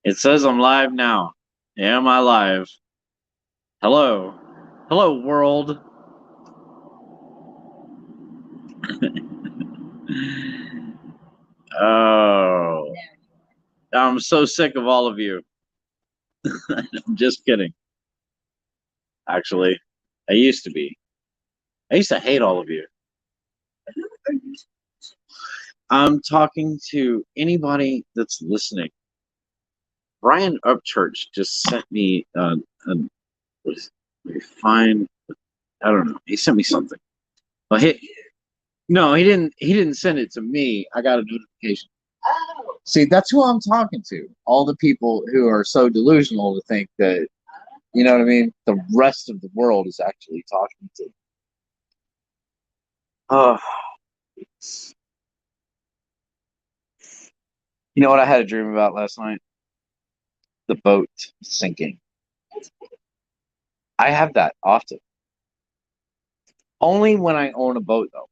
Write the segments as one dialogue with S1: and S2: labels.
S1: It says I'm live now. Am I live? Hello. Hello, world. Oh. I'm so sick of all of you. I'm just kidding. Actually, I used to be. I used to hate all of you. I'm talking to anybody that's listening. Brian Upchurch just sent me what is it? Fine. I don't know. He sent me something. Well, no, he didn't. He didn't send it to me. I got a notification. See, that's who I'm talking to. All the people who are so delusional to think that, you know what I mean? The rest of the world is actually talking to. Oh, you know what I had a dream about last night? The boat sinking. I have that often. Only when I own a boat, though.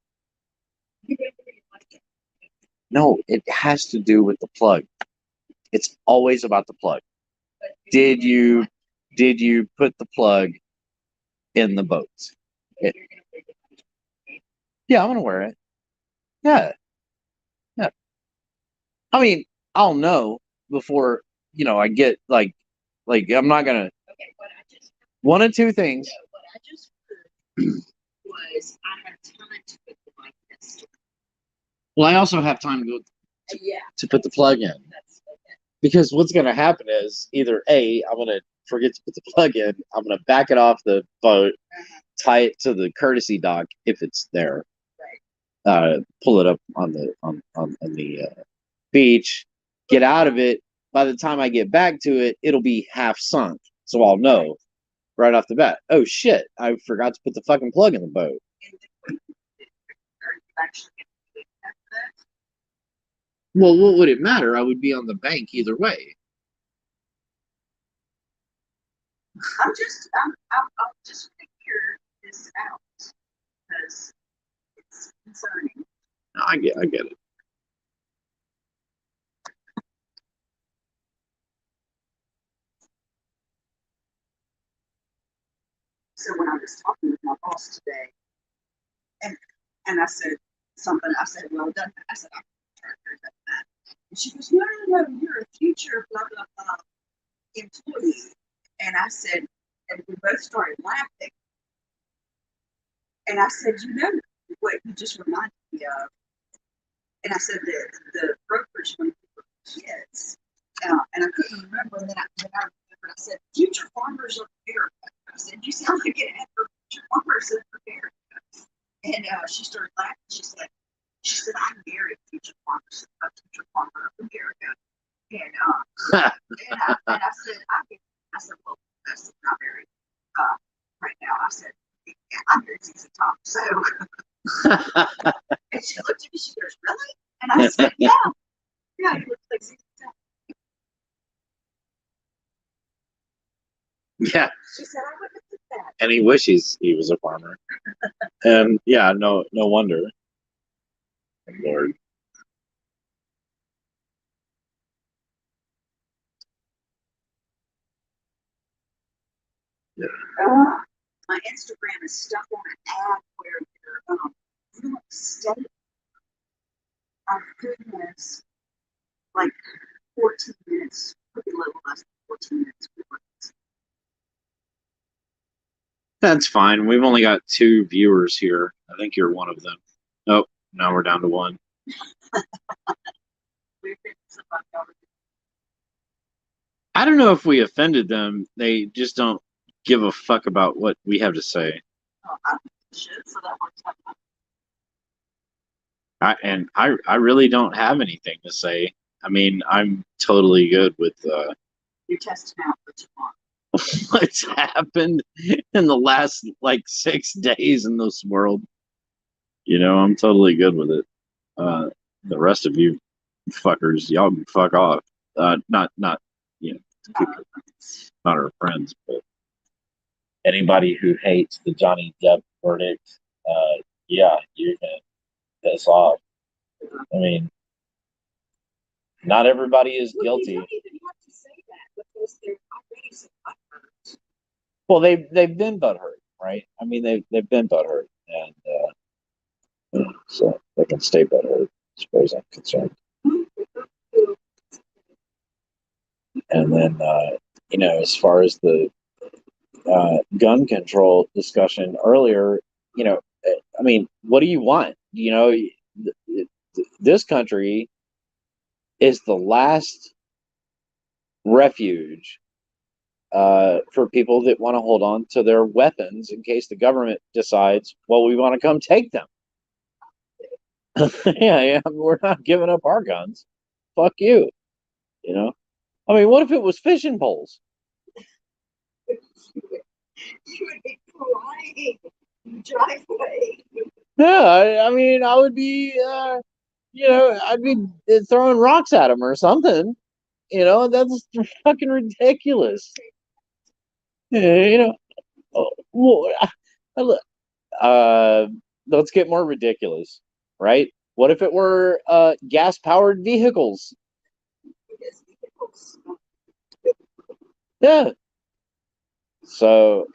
S1: No, it has to do with the plug. It's always about the plug. Did you put the plug in the boat? It, yeah, I'm gonna wear it. Yeah, yeah. I mean, I'll know before I get like I'm not gonna. One of two things. What I just heard was I have time to put the mic test. Well, I also have time to put the plug in. Because what's going to happen is either A, I'm going to forget to put the plug in, I'm going to back it off the boat, tie it to the courtesy dock if it's there, pull it up on the beach, get out of it. By the time I get back to it, it'll be half sunk. So I'll know right off the bat, oh shit, I forgot to put the fucking plug in the boat. Well, what would it matter? I would be on the bank either way. I'm just figure this out because it's concerning. I get it. So when I was talking with my boss today, and I said something, I said, well, it doesn't. I said, I'm a that. And she goes, no, you're a future blah blah blah employee. And I said, and we both started laughing. And I said, what you just reminded me of. And I said that the brokerage when we were kids, and I couldn't remember. And then I remembered. I said, future farmers of America. I said, you sound like an ad for future farmers of America. And she started laughing. She said, I married future farmers, a future farmer of America. And I said, well, that's not married right now. I said, yeah, I'm married since the top. So, and she looked at me. She goes, really? And I said, yeah, you look like since the top. Yeah. She said, I wouldn't have said that. And he wishes he was a farmer. And yeah, no wonder. Lord. Yeah. My Instagram is stuck on an ad where you're studying. Oh goodness, like 14 minutes, pretty little less than 14 minutes. That's fine. We've only got 2 viewers here. I think you're one of them. Oh, now we're down to 1. I don't know if we offended them. They just don't give a fuck about what we have to say. I really don't have anything to say. I mean, I'm totally good with you're testing out what you want. What's happened in the last 6 days in this world. I'm totally good with it. The rest of you fuckers, y'all can fuck off. Not not our friends, but anybody who hates the Johnny Depp verdict, yeah, you can piss off. I mean, not everybody is guilty. Well, they've been butthurt, right? I mean, they've been butthurt, and so they can stay butthurt, as far as I'm concerned. And then, as far as the gun control discussion earlier, I mean, what do you want? This country is the last refuge for people that want to hold on to their weapons in case the government decides, well, we want to come take them. Yeah, we're not giving up our guns. Fuck you. You know, I mean, what if it was fishing poles? You would be flying driveway. Yeah, I mean, I would be, I'd be throwing rocks at them or something. That's fucking ridiculous. Yeah, well, uh, let's get more ridiculous, right? What if it were gas powered vehicles? Yeah. So,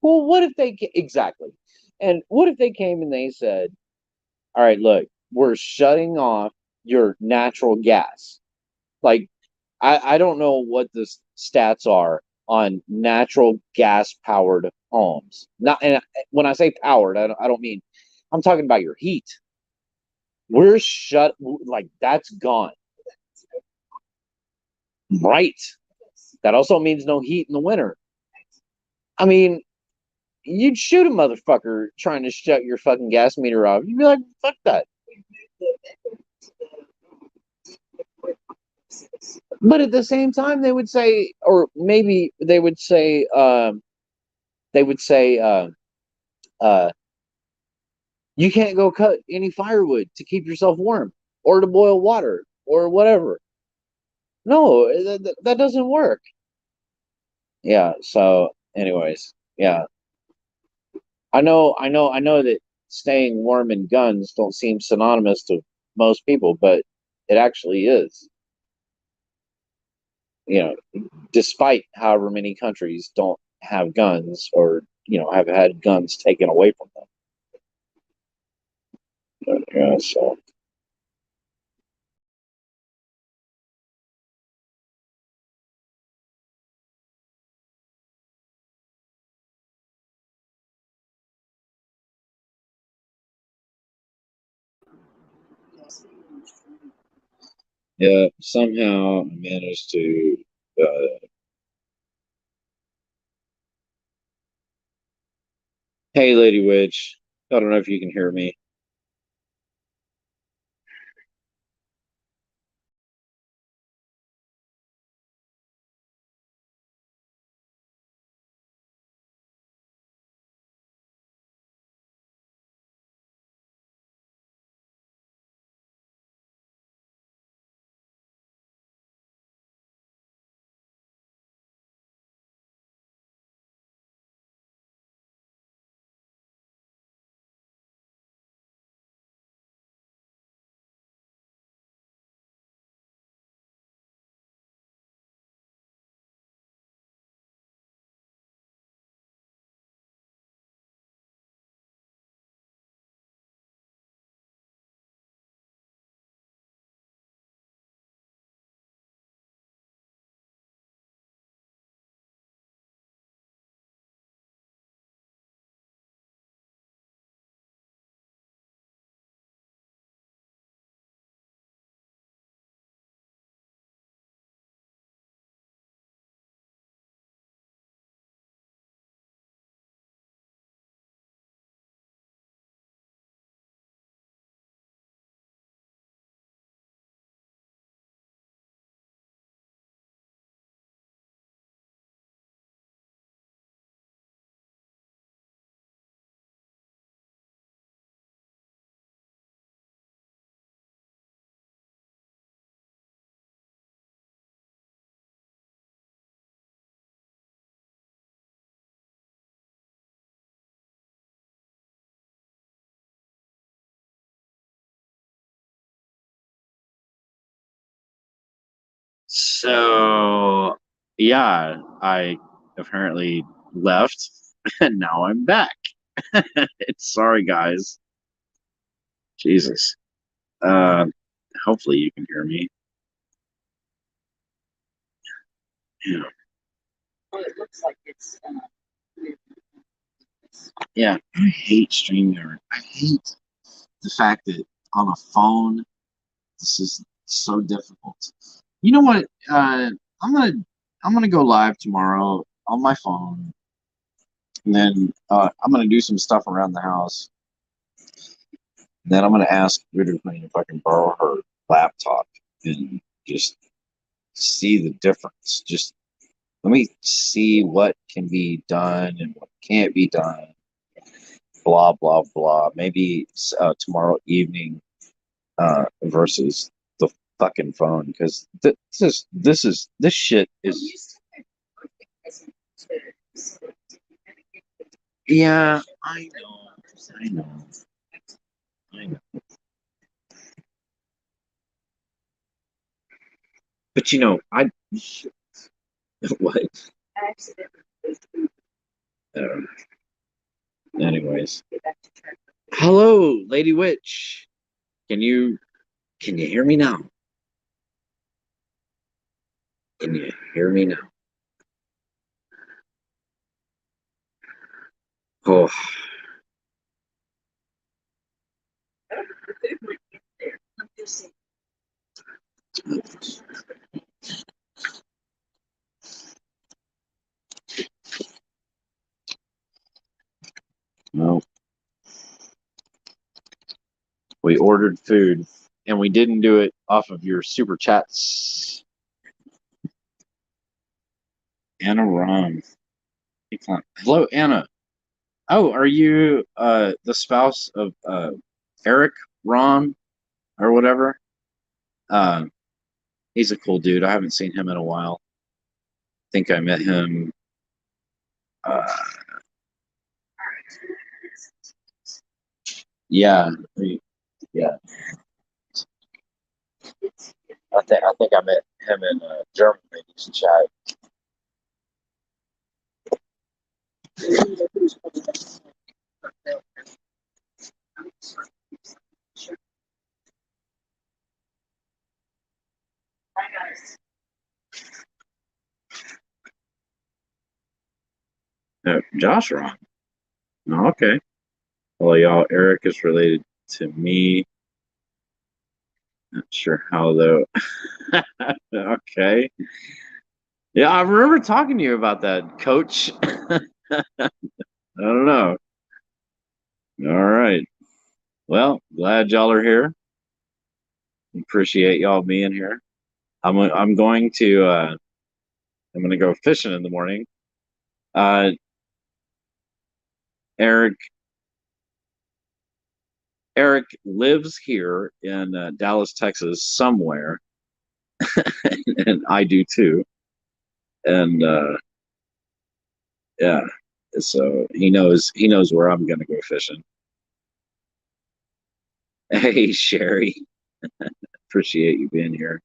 S1: well, what if exactly? And what if they came and they said, all right, look, we're shutting off your natural gas. Like, I don't know what the stats are on natural gas powered homes. Not, and when I say powered, I don't mean, I'm talking about your heat. We're shut, like, that's gone. Right. That also means no heat in the winter. I mean, you'd shoot a motherfucker trying to shut your fucking gas meter off. You'd be like, fuck that. But at the same time, they would say, or maybe they would say, uh, you can't go cut any firewood to keep yourself warm or to boil water or whatever. No, that doesn't work. Yeah. So, anyways, yeah, I know that staying warm and guns don't seem synonymous to most people, but it actually is. You know, despite however many countries don't have guns or have had guns taken away from them. But, yeah, so yeah, somehow I managed to. Uh, hey, Lady Witch, I don't know if you can hear me. So, yeah, I apparently left and now I'm back. It's sorry, guys. Jesus. Uh, Hopefully you can hear me. Yeah. Yeah, I hate StreamYard. I hate the fact that on a phone, this is so difficult. You know what? I'm gonna I'm gonna go live tomorrow on my phone, and then I'm gonna do some stuff around the house. And then I'm gonna ask Ritter Queen if I can borrow her laptop and just see the difference. Just let me see what can be done and what can't be done. Blah blah blah. Maybe tomorrow evening versus the fucking phone because this shit is. Yeah, I know, I know, I know. But I what? Uh, Anyways, hello, Lady Witch. Can you can you hear me now? Can you hear me now? Oh, no. We ordered food and we didn't do it off of your super chats. Anna Ron. Hello, Anna. Oh, are you the spouse of Eric Ron or whatever? Uh, he's a cool dude. I haven't seen him in a while. Think I met him. Uh, yeah, yeah. I think I met him in Germany. He's chat. Josh Ron. Oh, okay. Well, y'all, Eric is related to me. Not sure how though. Okay. Yeah, I remember talking to you about that, Coach. I don't know. All right. Well, glad y'all are here. Appreciate y'all being here. I'm going to I'm going to go fishing in the morning. Uh, Eric Eric lives here in Dallas, Texas, somewhere, and I do too. And yeah, so he knows where I'm going to go fishing. Hey, Sherry, appreciate you being here.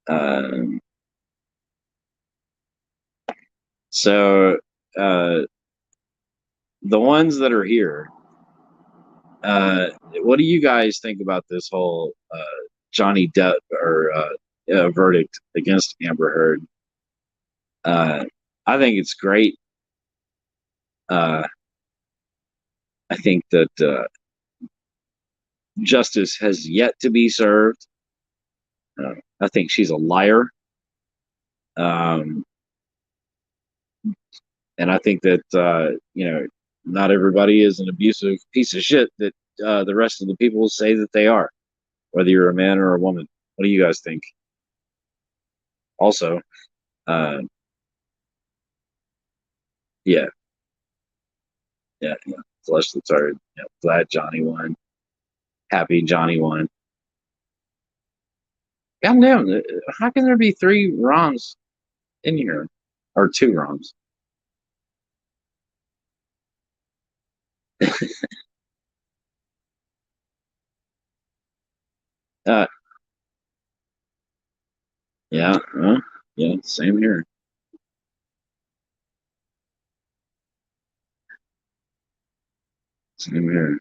S1: Um, so uh, the ones that are here, what do you guys think about this whole Johnny Depp or verdict against Amber Heard? Uh, I think it's great. Uh, I think that justice has yet to be served. I think she's a liar. Um, and I think that, not everybody is an abusive piece of shit that the rest of the people say that they are, whether you're a man or a woman. What do you guys think? Also, uh, yeah, yeah. Flush the turd. Yeah, glad Johnny won. Happy Johnny won. God damn, how can there be three wrongs in here? Or two wrongs? Uh, Yeah, yeah, same here. Same here.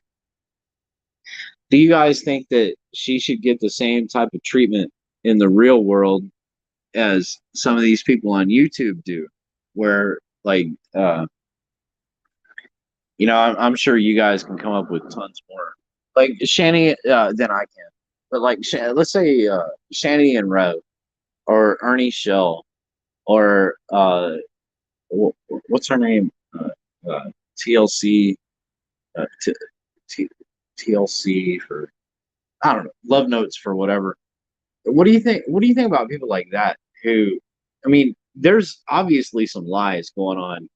S1: Do you guys think that she should get the same type of treatment in the real world as some of these people on YouTube do? Where, like, I'm sure you guys can come up with tons more. Like Shani, than I can. But like, let's say Shani and Rev, or Ernie Shell, or what's her name? TLC, uh, T- T- TLC for, I don't know, love notes for whatever. What do you think? What do you think about people like that? Who, I mean, there's obviously some lies going on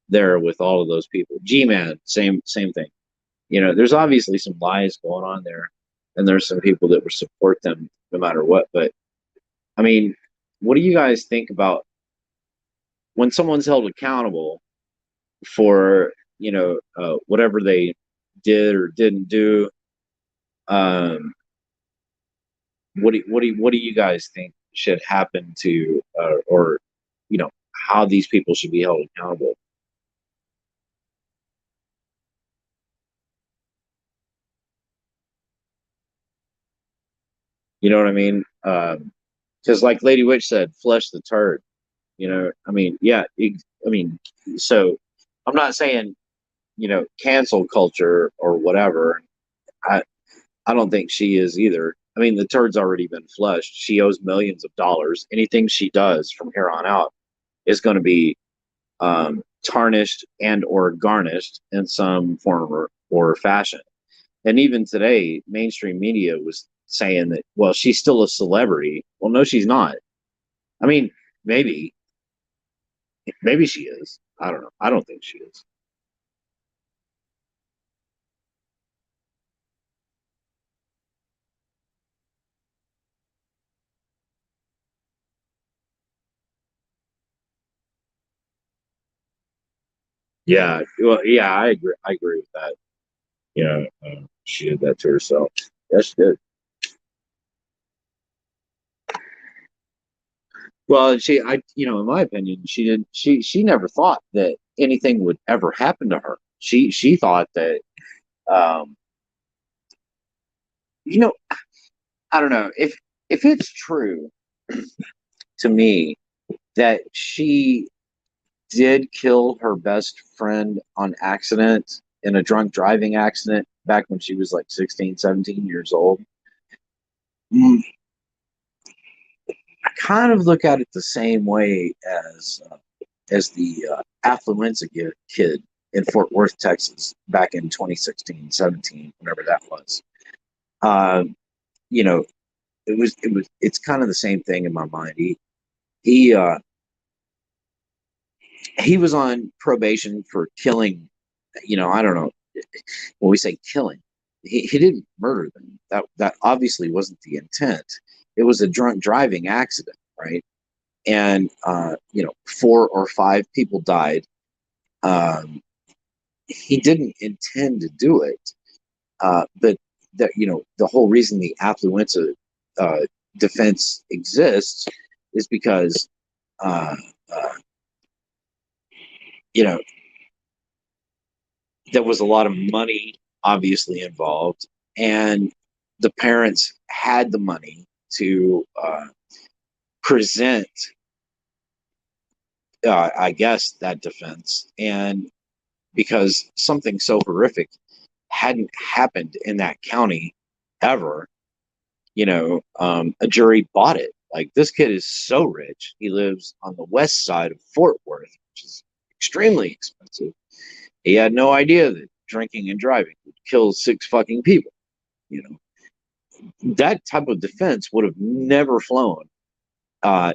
S1: there with all of those people. G-Man, same thing. There's obviously some lies going on there, and there's some people that would support them no matter what. But I mean, what do you guys think about when someone's held accountable for whatever they did or didn't do? Um, what do you guys think should happen to, or how these people should be held accountable? You know what I mean? Because like Lady Witch said, flush the turd. I mean, yeah. I mean, so I'm not saying cancel culture or whatever. I I don't think she is either. I mean, the turd's already been flushed. She owes millions of dollars. Anything she does from here on out is going to be tarnished and or garnished in some form or fashion. And even today, mainstream media was saying that, well, she's still a celebrity. Well, no, she's not. I mean, maybe, maybe she is. I don't know. I don't think she is. Yeah. Well, yeah, I agree. I agree with that. She did that to herself. Yes, she did. Well, in my opinion, she did. She never thought that anything would ever happen to her. She thought that, um, you know, I don't know if it's true to me that she did kill her best friend on accident in a drunk driving accident back when she was like 16, 17 years old. Mm, I kind of look at it the same way as the affluenza kid in Fort Worth, Texas, back in 2016, 17, whenever that was. Um, you know, it's kind of the same thing in my mind. He uh, he was on probation for killing. I don't know. When we say killing, he didn't murder them. That obviously wasn't the intent. It was a drunk driving accident, right? And 4 or 5 people died. Um, he didn't intend to do it, but the whole reason the affluenza uh, defense exists is because uh, uh, you know there was a lot of money obviously involved, and the parents had the money to present, I guess, that defense, and because something so horrific hadn't happened in that county ever, a jury bought it. Like, this kid is so rich. He lives on the west side of Fort Worth, which is extremely expensive. He had no idea that drinking and driving would kill 6 fucking people. You that type of defense would have never flown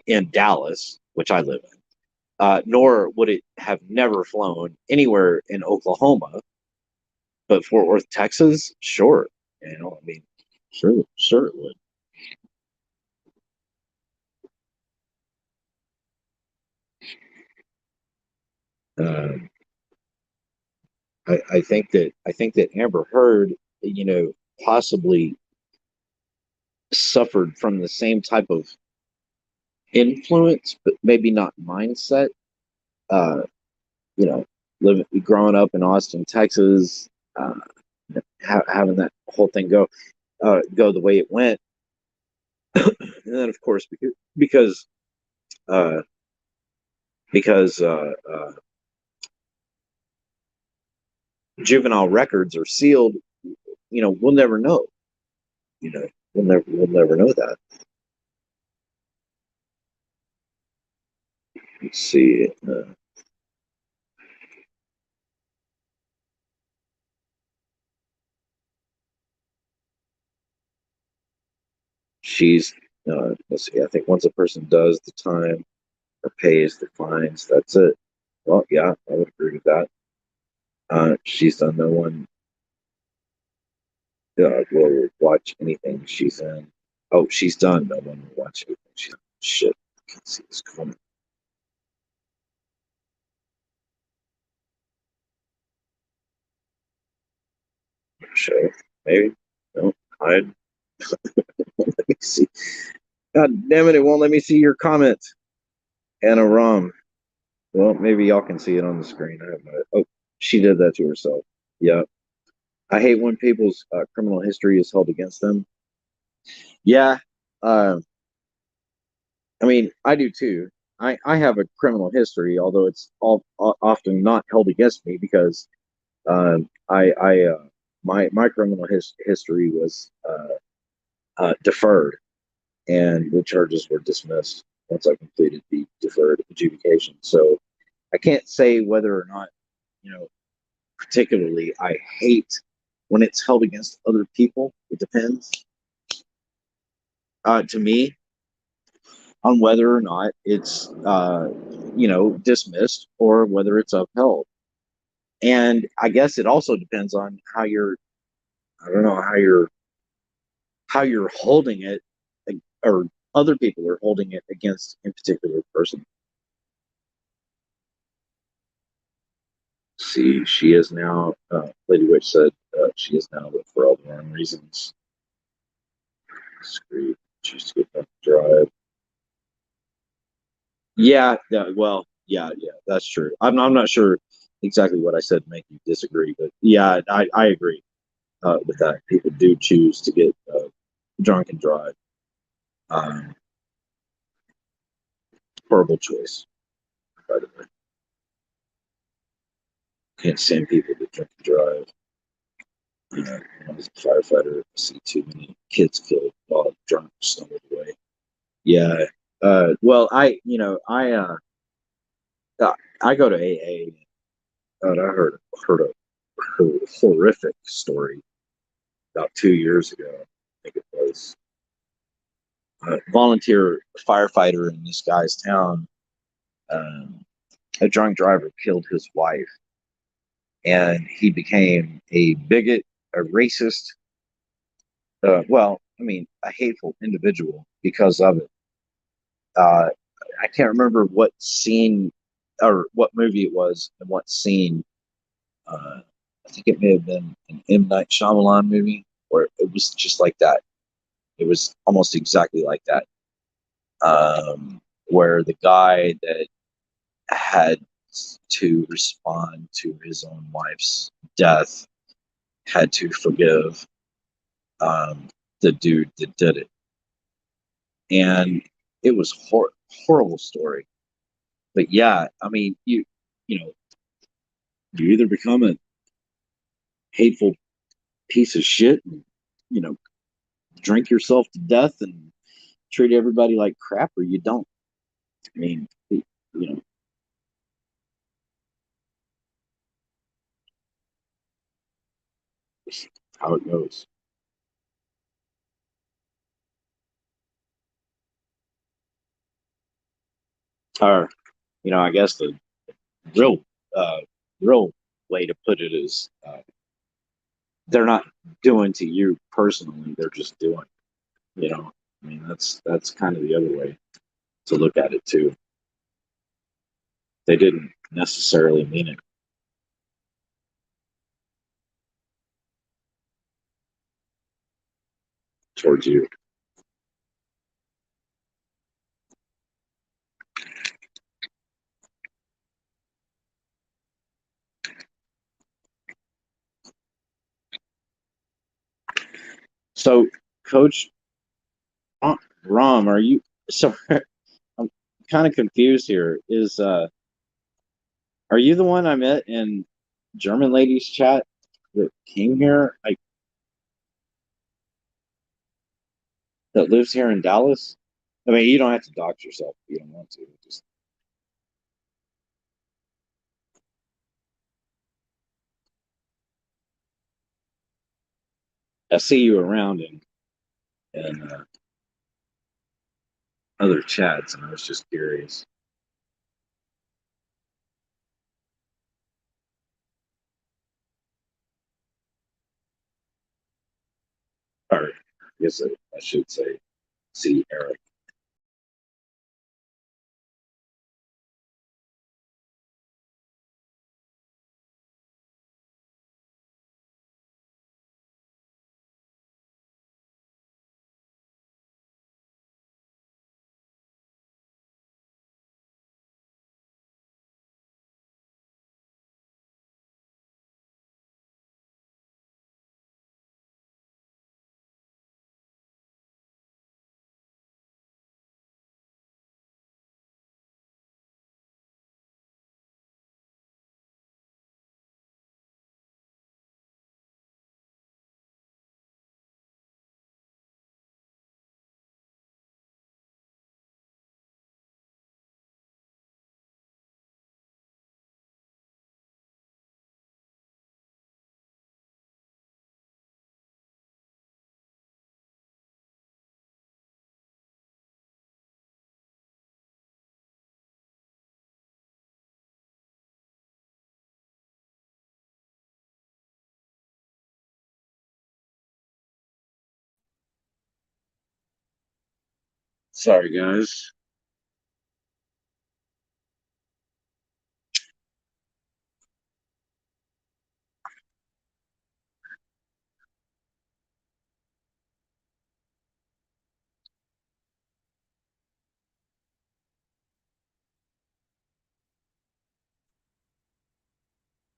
S1: in Dallas, which I live in, nor would it have never flown anywhere in Oklahoma. But Fort Worth, Texas, sure. I mean, sure it would. Uh, I think that Amber Heard, possibly suffered from the same type of influence, but maybe not mindset. Uh, you know, living growing up in Austin, Texas, uh, having that whole thing go the way it went, and then of course because uh, because juvenile records are sealed, we'll never know. You know, we'll never know that. Let's see. She's let's see. I think once a person does the time or pays the fines, that's it. Well, yeah, I would agree with that. She's done no one will watch anything she's in. Oh, she's done no one will watch anything she's in. Shit, I can't see this comment. Show maybe. No, hide. Let me see. God damn it! It won't let me see your comment. Anna Rom. Well, maybe y'all can see it on the screen. I have no. Oh, she did that to herself. Yeah. I hate when people's criminal history is held against them. Yeah. Uh, I mean, I do too. I have a criminal history, although it's often not held against me because my criminal history was deferred, and the charges were dismissed once I completed the deferred adjudication. So I can't say whether or not, particularly I hate when it's held against other people. It depends. To me, on whether or not it's dismissed or whether it's upheld. And I guess it also depends on how you're I don't know how you're holding it, or other people are holding it against a particular person. See, she is now, Lady Witch said, she is now, but for all the wrong reasons. Screw, choose to get back to drive. Yeah, yeah, well, yeah, that's true. I'm not sure exactly what I said to make you disagree, but yeah, I agree with that. People do choose to get drunk and drive. Um, Horrible choice, by the way. Can't stand people that drink and drive. As a firefighter, I see too many kids killed while drunk stumbled away. Yeah. Well, I go to AA. And I heard a horrific story about 2 years ago. I think it was a volunteer firefighter in this guy's town. Um, a drunk driver killed his wife, and he became a bigot, a racist. Well, I mean, a hateful individual because of it. Uh, I can't remember what scene or what movie it was and what scene. Uh, I think it may have been an M. Night Shyamalan movie, where it was just like that. It was almost exactly like that, where the guy that had to respond to his own wife's death had to forgive the dude that did it, and it was horrible story. But yeah, I mean, you know you either become a hateful piece of shit and you know drink yourself to death and treat everybody like crap, or you don't. I mean, know how it goes. Or I guess the real uh, real way to put it is they're not doing to you personally; they're just doing. I mean that's kind of the other way to look at it too. They didn't necessarily mean it towards you.
S2: So, Coach Rom, are you? So, I'm kind of confused here. Are you the one I met in German ladies chat that came here? That lives here in Dallas? I mean, you don't have to dox yourself if you don't want to. Just I see you around in other chats, and I was just curious. Or I guess I should say, see Eric. Sorry, guys.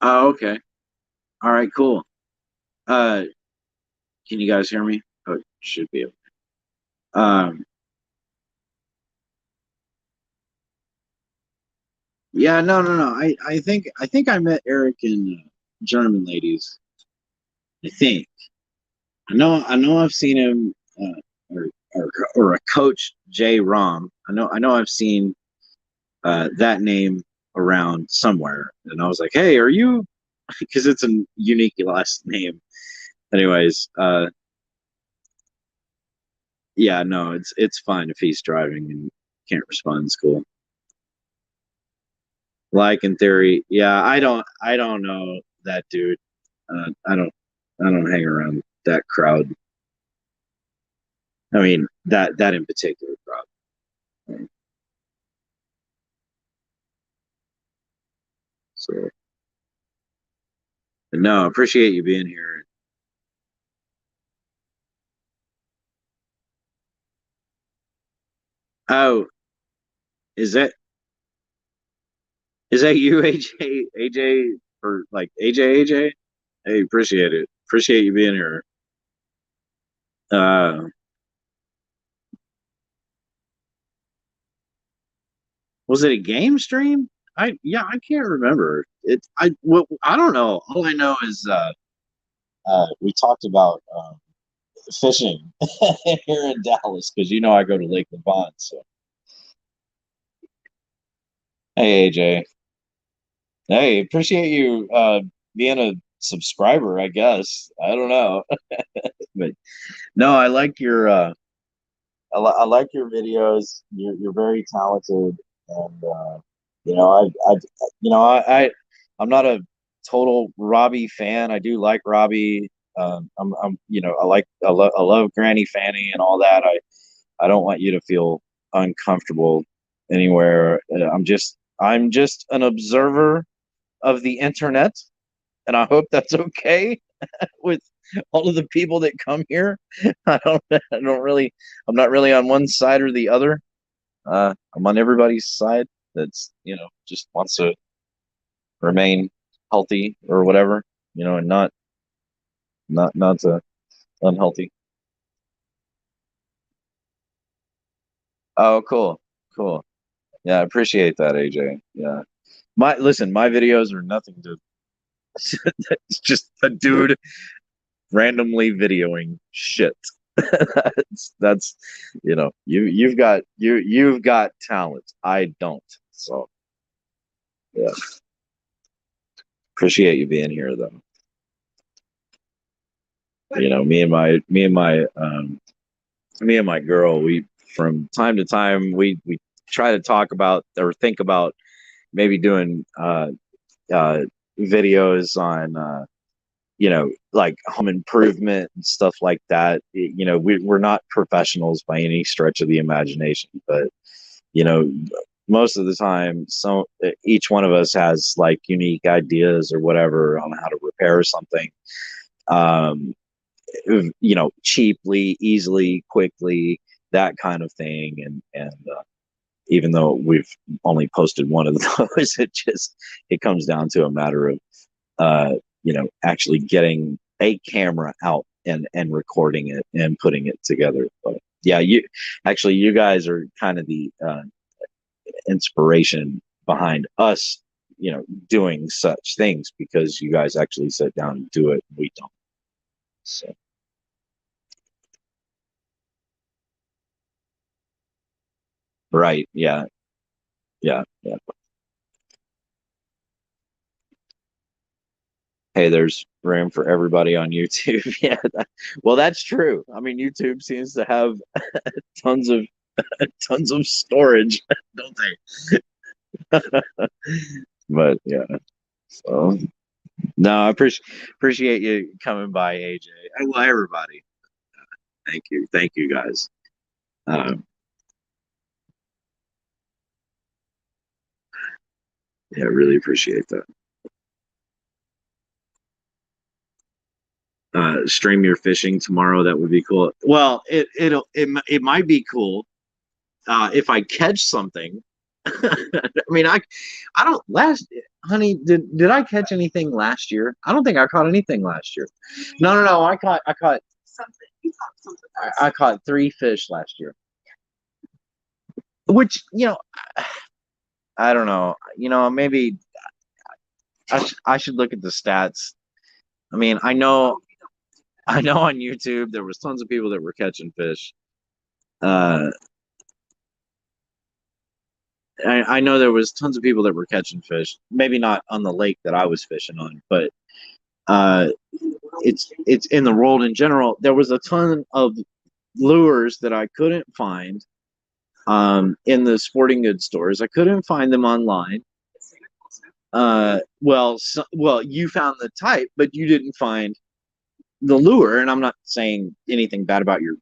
S2: Oh, okay. All right, cool. Uh, can you guys hear me? Oh, should be. Um, yeah, no. I think I met Eric in German ladies. I think. I know I've seen him or a coach J Rom. I know I've seen that name around somewhere, and I was like, hey, are you? Because it's a unique last name. Anyways, yeah, no, it's fine if he's driving and can't respond. It's cool. Like in theory, yeah, I don't know that dude. I don't hang around that crowd. I mean that in particular crowd. So, but no, appreciate you being here. Oh, is that you, AJ? AJ or like AJ? Hey, appreciate it. Appreciate you being here. Uh, was it a game stream? I can't remember. I don't know. All I know is we talked about fishing here in Dallas because I go to Lake Levant. So hey AJ, hey, appreciate you being a subscriber. I guess I don't know, but no, I like your videos. You're very talented, and I'm not a total Robbie fan. I do like Robbie. I love Granny Fanny and all that. I don't want you to feel uncomfortable anywhere. I'm just an observer of the internet, and I hope that's okay with all of the people that come here. I'm not really on one side or the other. I'm on everybody's side that's, just wants to remain healthy or whatever, and not unhealthy.
S1: Oh, cool, cool. Yeah, I appreciate that, AJ. Yeah. My videos are nothing to. It's just a dude randomly videoing shit. That's you've got talent. I don't. So yeah, appreciate you being here though. Me and my girl, we from time to time we try to talk about or think about maybe doing uh videos on like home improvement and stuff like that. We're not professionals by any stretch of the imagination, but you know, most of the time, each one of us has like unique ideas or whatever on how to repair something. Um, cheaply, easily, quickly, that kind of thing. And even though we've only posted one of those, it comes down to a matter of actually getting a camera out and recording it and putting it together. But yeah, you guys are kind of the inspiration behind us, doing such things because you guys actually sit down and do it. We don't. So right, yeah, yeah. Hey, there's room for everybody on YouTube. Yeah, well, that's true. I mean, YouTube seems to have tons of tons of storage, don't they? But yeah, so no, I appreciate you coming by, AJ. Well, everybody, thank you, guys. Um, yeah, really appreciate that. Stream your fishing tomorrow. That would be cool. Well, it might be cool if I catch something. I mean, I don't last honey. Did I catch anything last year? I don't think I caught anything last year. No. I caught something. You caught something. I caught 3 fish last year, which I don't know. Maybe I should look at the stats. I mean, I know on YouTube there was tons of people that were catching fish. Uh, I know there was tons of people that were catching fish. Maybe not on the lake that I was fishing on, but uh, it's in the world in general. There was a ton of lures that I couldn't find in the sporting goods stores. I couldn't find them online. Well, you found the type, but you didn't find the lure. And I'm not saying anything bad about your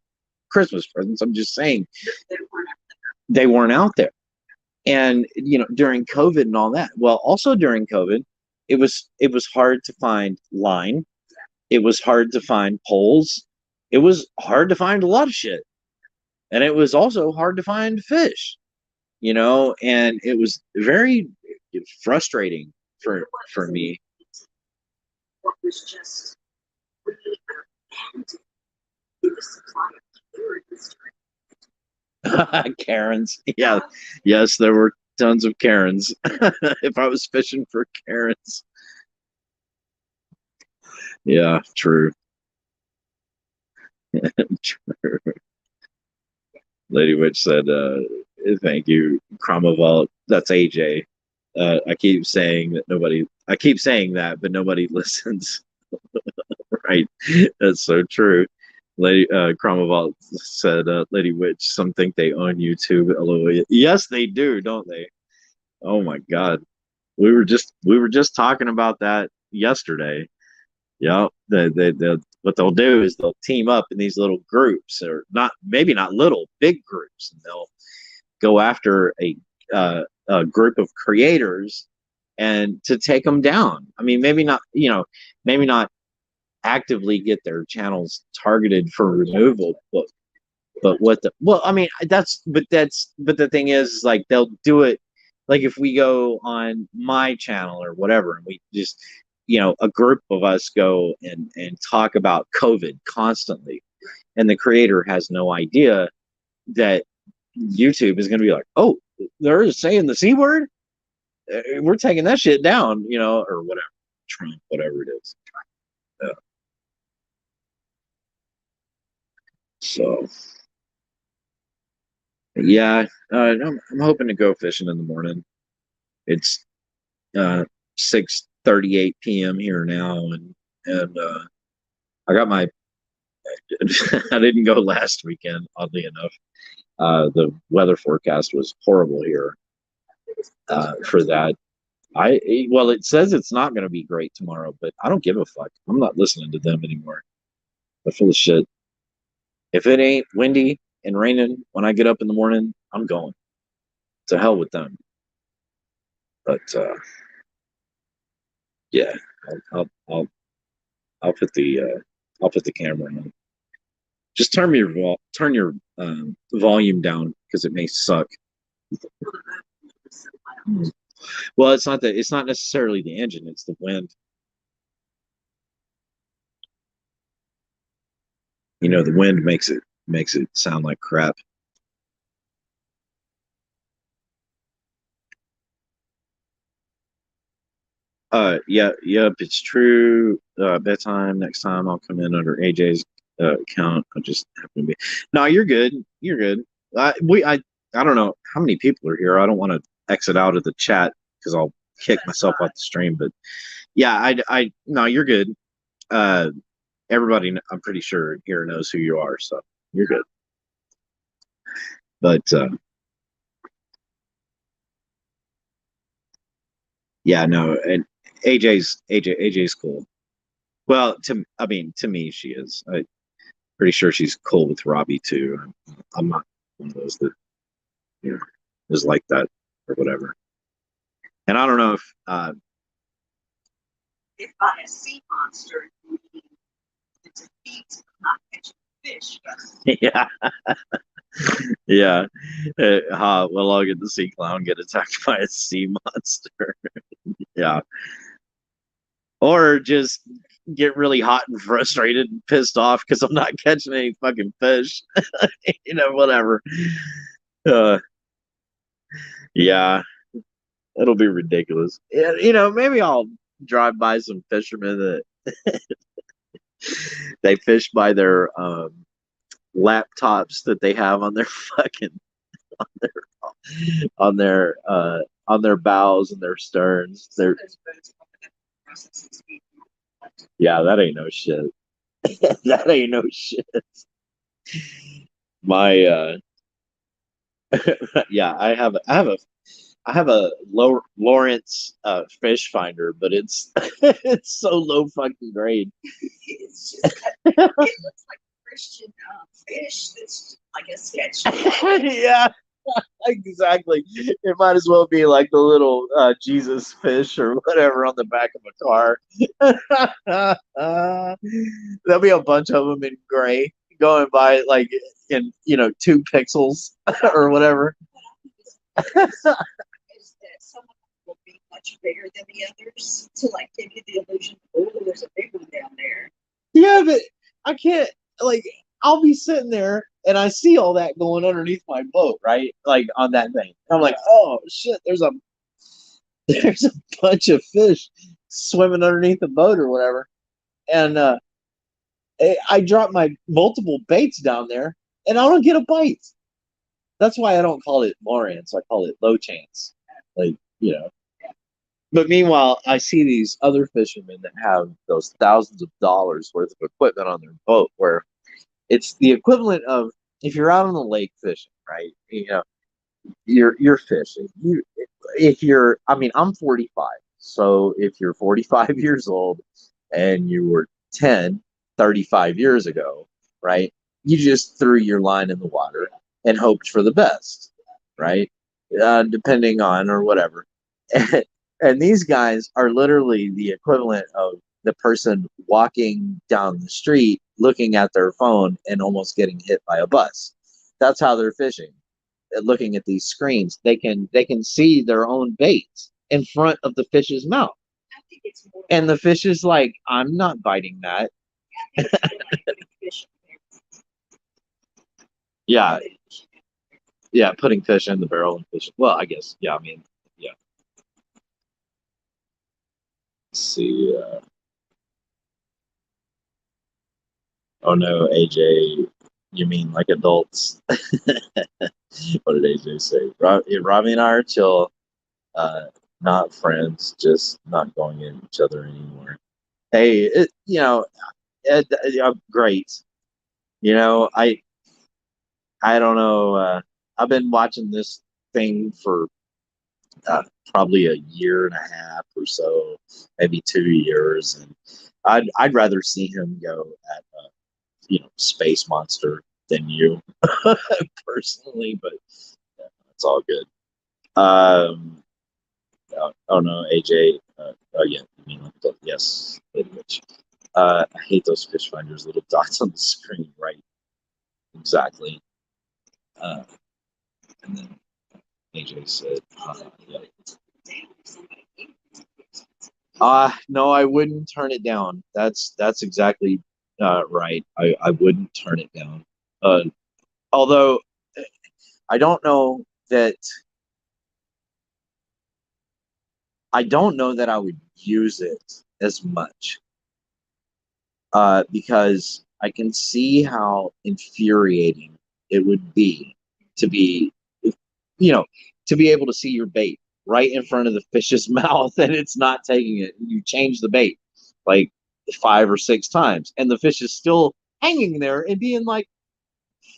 S1: Christmas presents. I'm just saying they weren't out there. And during COVID and all that. Well, also during COVID, it was hard to find line. It was hard to find poles. It was hard to find a lot of shit, and it was also hard to find fish. And it was very frustrating for me. What was just Karens. Yeah. Yes, there were tons of Karens. If I was fishing for Karens. Yeah, true. True. Lady Witch said, thank you, Cromwell. That's AJ. I keep saying that, but nobody listens. Right. That's so true. Lady Cromwell said, Lady Witch, some think they own YouTube. LOL. Yes, they do, don't they? Oh my God. We were just talking about that yesterday. Yeah, what they'll do is they'll team up in these little groups, or not, maybe not little, big groups, and they'll go after a group of creators and to take them down. I mean, maybe not actively get their channels targeted for removal, but I mean, but the thing is, like, they'll do it. Like, if we go on my channel or whatever, and we just, a group of us go and talk about COVID constantly, and the creator has no idea that YouTube is going to be like, oh, they're saying the C word. We're taking that shit down, or whatever. Trump, whatever it is. Yeah. So, yeah, I'm hoping to go fishing in the morning. It's 6:38 p.m. here now, and I got my. I didn't go last weekend, oddly enough. The weather forecast was horrible here for that. Well, it says it's not going to be great tomorrow, but I don't give a fuck. I'm not listening to them anymore. They're full of shit. If it ain't windy and raining when I get up in the morning, I'm going. To hell with them. But yeah, I'll put the camera on. Just turn your volume down because it may suck. Well, it's not necessarily the engine; it's the wind. The wind makes it sound like crap. Yeah, yep, it's true. Bedtime next time I'll come in under AJ's account. I just happen to be. No, you're good. You're good. I don't know how many people are here. I don't want to exit out of the chat because I'll kick myself off the stream. But yeah, no, you're good. Uh, everybody, I'm pretty sure here knows who you are, so you're good. But yeah, no, and AJ's cool. Well, to me, she is. Pretty sure she's cool with Robbie too. I'm not one of those that you know is like that or whatever. And I don't know
S3: if by a sea monster it's a feat not catching fish.
S1: yeah, yeah. Well, I'll get the sea clown get attacked by a sea monster. Yeah, or just get really hot and frustrated and pissed off because I'm not catching any fucking fish. Whatever. Uh, yeah, it'll be ridiculous. Yeah, maybe I'll drive by some fishermen that they fish by their laptops that they have on their fucking on on their bows and their sterns. Yeah, that ain't no shit. That ain't no shit. My yeah, I have a low Lawrence fish finder, but it's it's so low fucking grade.
S3: It's just, it looks like a Christian fish that's like a sketch.
S1: Yeah, exactly. It might as well be like the little Jesus fish or whatever on the back of a car. There'll be a bunch of them in gray going by like in 2 pixels or whatever.
S3: Is that some of them will be much bigger than the others to like give you the illusion, oh, there's a big one down there.
S1: Yeah, but I can't like I'll be sitting there and I see all that going underneath my boat, right? Like on that thing. I'm like, oh shit, there's a bunch of fish swimming underneath the boat or whatever. And I drop my multiple baits down there and I don't get a bite. That's why I don't call it Lawrence. I call it low chance. Like, But meanwhile, I see these other fishermen that have those thousands of dollars worth of equipment on their boat where it's the equivalent of if you're out on the lake fishing, right? You're fishing. I mean, I'm 45. So if you're 45 years old and you were 35 years ago, right? You just threw your line in the water and hoped for the best, right? Depending on or whatever. And these guys are literally the equivalent of the person walking down the street looking at their phone and almost getting hit by a bus. That's how they're fishing. Looking at these screens, they can see their own bait in front of the fish's mouth. And the fish is like, I'm not biting that. Yeah. Yeah, putting fish in the barrel and fish. Well, I guess. Yeah, I mean, yeah. Let's see. Oh no, AJ, you mean like adults? What did AJ say? Robbie and I are chill, uh, not friends, just not going at each other anymore. Hey, great. I don't know. I've been watching this thing for uh, probably a year and a half or so, maybe 2 years, and I'd rather see him go at Space Monster than you personally, but yeah, it's all good. Um, oh no, AJ. Oh yeah, you mean like yes, Which I hate those fish finders, little dots on the screen, right? Exactly. Uh, and then AJ said, yeah. No, I wouldn't turn it down. That's exactly right. I wouldn't turn it down. Uh, although I don't know that I don't know that I would use it as much because I can see how infuriating it would be to be, you know, to be able to see your bait right in front of the fish's mouth and it's not taking it. You change the bait like 5 or 6 times, and the fish is still hanging there and being like,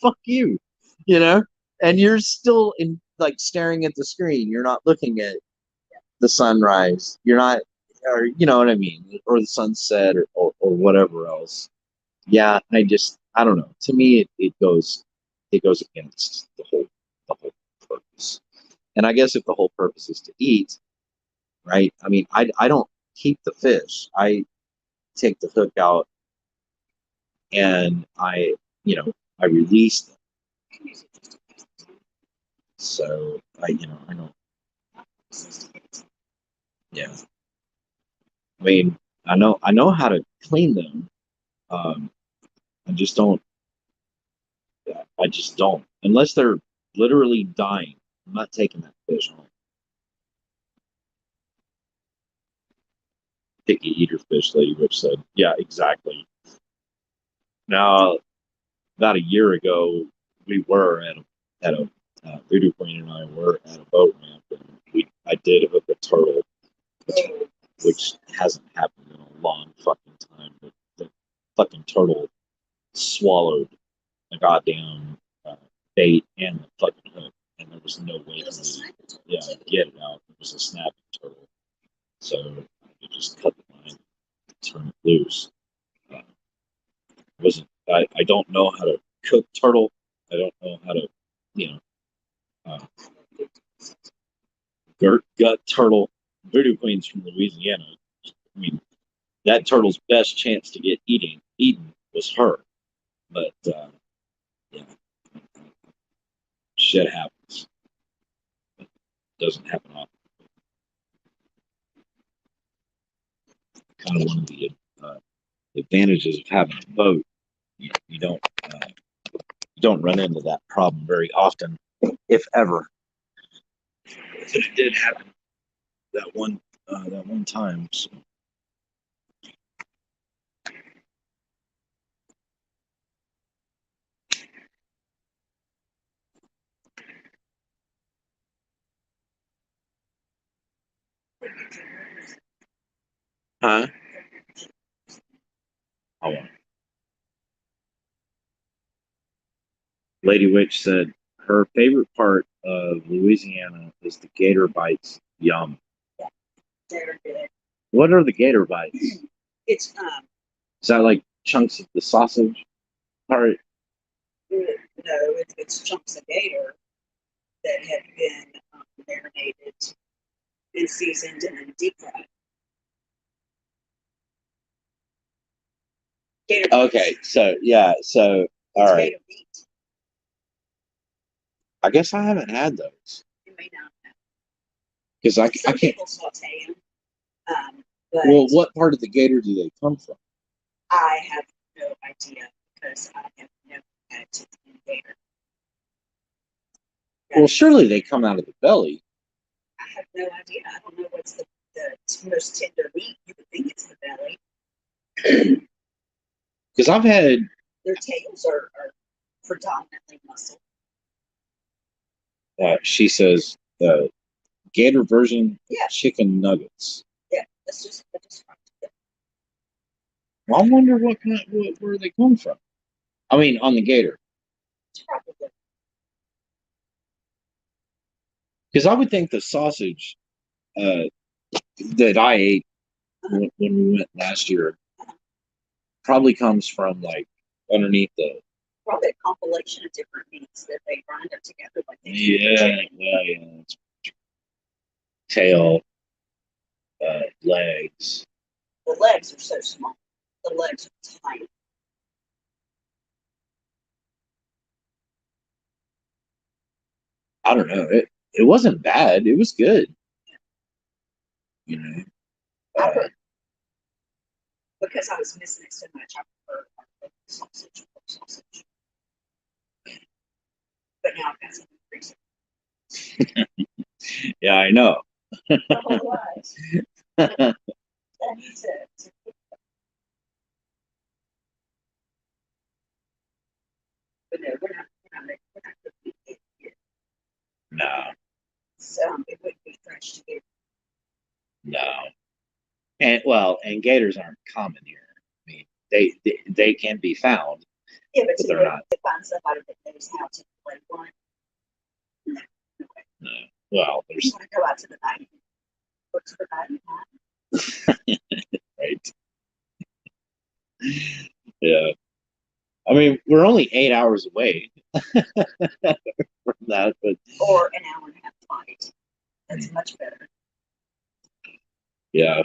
S1: "Fuck you," you know, and you're still in like staring at the screen. You're not looking at the sunrise. You're not, or you know what I mean, or the sunset, or whatever else. Yeah, I don't know. To me, it goes against the whole purpose. And I guess if the whole purpose is to eat, right? I mean, I don't keep the fish. I take the hook out and I release them. So I don't. Yeah, I mean, I know how to clean them. Um, I just don't. I just don't unless they're literally dying. I'm not taking that fish home. Picky eater fish, Lady Witch said. Yeah, exactly. Now, about a year ago, we were at a Voodoo Queen and I were at a boat ramp, and I did hook a turtle, which hasn't happened in a long fucking time. But the fucking turtle swallowed the goddamn uh, bait and the fucking hook, and there was no way for me to get it out. It was a snapping turtle, so I just cut the line, turn it loose. Uh, wasn't I don't know how to cook turtle. I don't know how to, you know, uh, gut turtle. Voodoo Queen's from Louisiana. I mean, that turtle's best chance to get eaten was her. But yeah, shit happens. It doesn't happen often. Kind of one of the advantages of having a boat. You don't run into that problem very often, if ever. But it did happen that one time. So. Huh? Oh, Lady Witch said her favorite part of Louisiana is the gator bites. Yum.
S3: They're good.
S1: What are the gator bites?
S3: It's
S1: Is that like chunks of the sausage part?
S3: no, it's chunks of gator that have been marinated and seasoned and then deep fried. Gator meat.
S1: Okay, so yeah, so all
S3: It's
S1: right.
S3: gator meat.
S1: I guess I haven't had those
S3: You may not have.
S1: because I
S3: Some
S1: can't.
S3: people saute them, but
S1: Well, what part of the gator do they come from?
S3: I have no idea because I have never had to eat gator.
S2: Well, surely they come out of the belly.
S3: I have no idea. I don't know what's the most tender meat. You would think it's the belly.
S2: Because I've had,
S3: Their tails are predominantly muscle.
S2: she says, gator version
S3: Yeah.
S2: chicken nuggets.
S3: Yeah, that's just
S2: Well, I wonder where they come from. I mean, on the gator.
S3: it's probably
S2: Because I would think the sausage that I ate when we went last year probably comes from like underneath the.
S3: probably a compilation of different meats that they grind up together like they do
S2: Yeah,
S3: chicken.
S2: yeah. It's tail, legs.
S3: The legs are so small. The legs are tiny.
S2: I don't know. It wasn't bad. It was good. You know.
S3: I
S2: Uh,
S3: prefer, because I was missing it so much, I prefer sausage. But now I've got something freezing.
S2: yeah, I know.
S3: The whole life. I need to but no, we're not cooking it yet.
S2: No,
S3: So it wouldn't be fresh to get.
S2: no. And gators aren't common here. I mean, they can be found,
S3: Yeah, but
S2: but
S3: to
S2: they're not.
S3: to find somebody that knows how to play one. No, no way.
S2: No. Well,
S3: You
S2: there's
S3: want to go out to the night. Go to the night.
S2: right. Yeah. I mean, we're only 8 hours away from that, but
S3: Or an hour and a half flight. That's much better.
S2: yeah,